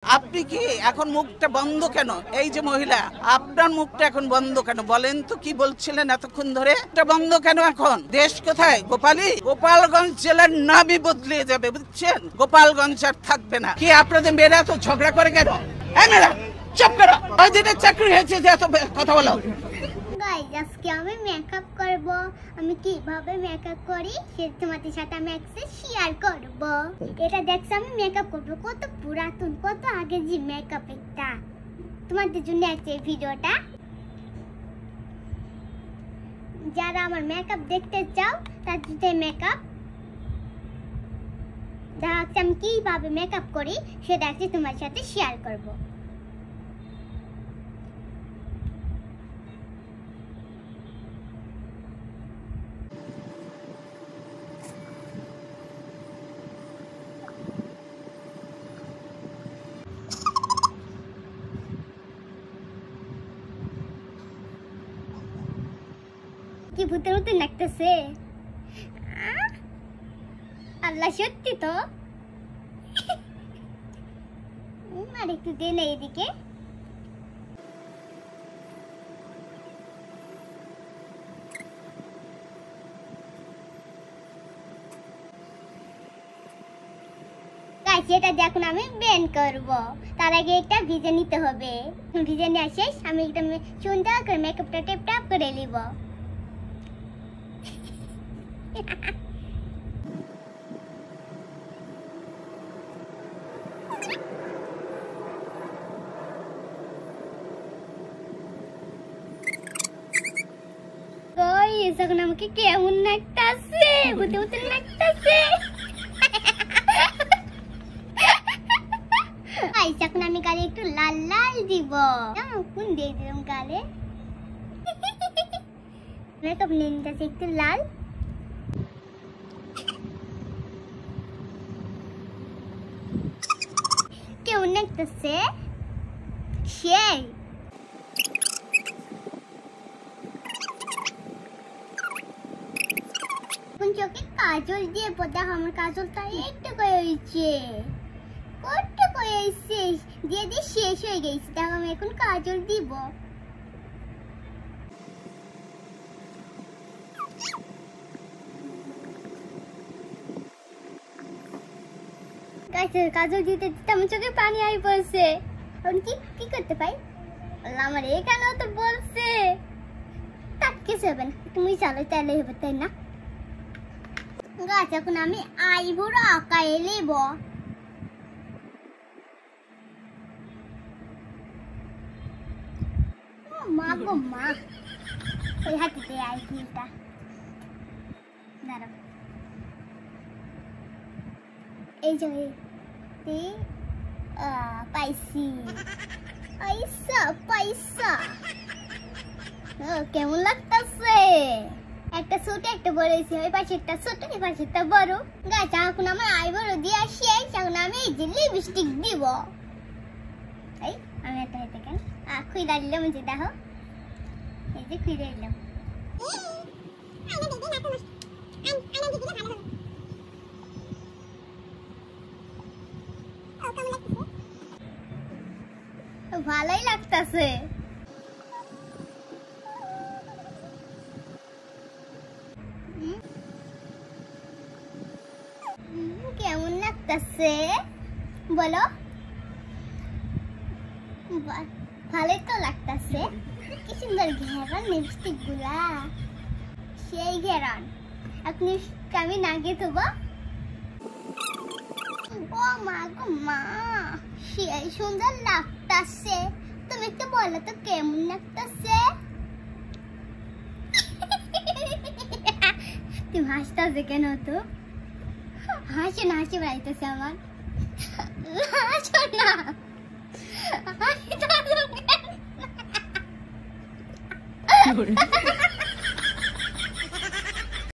আপনি কি এখন মুখটা বন্ধ কেন? এই যে মহিলা, আপনার মুখটা এখন বন্ধ কেন বলেন তো? কি বলছিলেন এতক্ষণ ধরে? এটা বন্ধ কেন এখন? দেশ কোথায়? গোপালী? গোপালগঞ্জ জেলার নামই বদলে যাবে, বুঝছেন? গোপালগঞ্জ আর থাকবে না। কি আপনাদের মেয়েরা তো ঝগড়া করে কেন? এই মেয়েরা চুপ করো। ওই দিনের চাকরি হয়েছে যে এত কথা বলো। গাইস, আজকে আমি মেকআপ করব। আমি কিভাবে মেকআপ করি সেটা তোমাদের সাথে আমি আজকে শেয়ার করব। এটা দেখছো আমি মেকআপ করব, কত পুরাতন, কত আগে যে মেকআপ। এটা তোমাদের জন্য আছে এই ভিডিওটা। যারা আমার মেকআপ দেখতে চাও তার জন্য মেকআপ দেখো আমি কিভাবে মেকআপ করি সেটা আজকে তোমার সাথে শেয়ার করব। কি ভূতের মতো লাগতেছে? আল্লাহ, সত্যি তো। আর একটু দে না এদিকে। এটা দেখুন আমি ব্লেন্ড করব। তার আগে এটা ভিজে নিতে হবে। ভিজে নিয়ে শেষ আমি একদম সুন্দর করে মেকআপটা টেপ টাপ করে নিব। এখন আমাকে কেমন লাগতেছে? বুঝতে বুঝতে লাগতেছে। এখন আমি গালে একটু লাল লাল দিব। কোন দিয়ে দিলাম গালে? মেকআপ নিয়ে নিতেছে একটু লাল। কেমন লাগতেছে? সেই চোখে কাজল দিয়ে দেখো আমার কাজলটা একটু করে হয়েছে, কত করে শেষ দিয়ে দিয়ে শেষ হয়ে গেছে। দেখো আমি এখন কাজল দিব। কাজল দিতে দিতে আমার চোখে পানি আই পড়ছে। এখন কি করতে পাই? আমার এখানেও তো বলছে তার কিছু হবে না, তুমি চালো তাহলে হবে, তাই না? গাছ এখন আমি আইবুড়ো আঁকায় নেব। মা গো মা, ওই হাতে দে আইবুড়োটা। দাঁড়াও, এই যে পাইছি। পয়সা পয়সা কেমন লাগতেছে? একটা ছোট একটা বড় হয়েছে, ওই পাশে একটা ছোট, এই পাশে একটা বড়। গাছ এখন আমার আইবুড়ো দিয়ে শেষ। এখন আমি এই যে লিপস্টিক দিব। এই আমি একটা হাতে কেন খুইলা দিলাম, যে দেখো এই যে খুইলা দিলাম। ভালোই লাগতেছে। কেমন লাগতেছে বলো? ভালোই তো লাগতেছে। কি সুন্দর ঘেরান লিপস্টিক গুলা, সেই ঘেরান। আপনি আমি নাগে থব। ও মা গো মা, সেই সুন্দর লাগতেছে। তুমি একটু বলো তো কেমন লাগতেছে? তুমি হাসতেছে কেন? তো হাসি না, হাসি বাড়িতেছে আমার। হাসো না, হাসি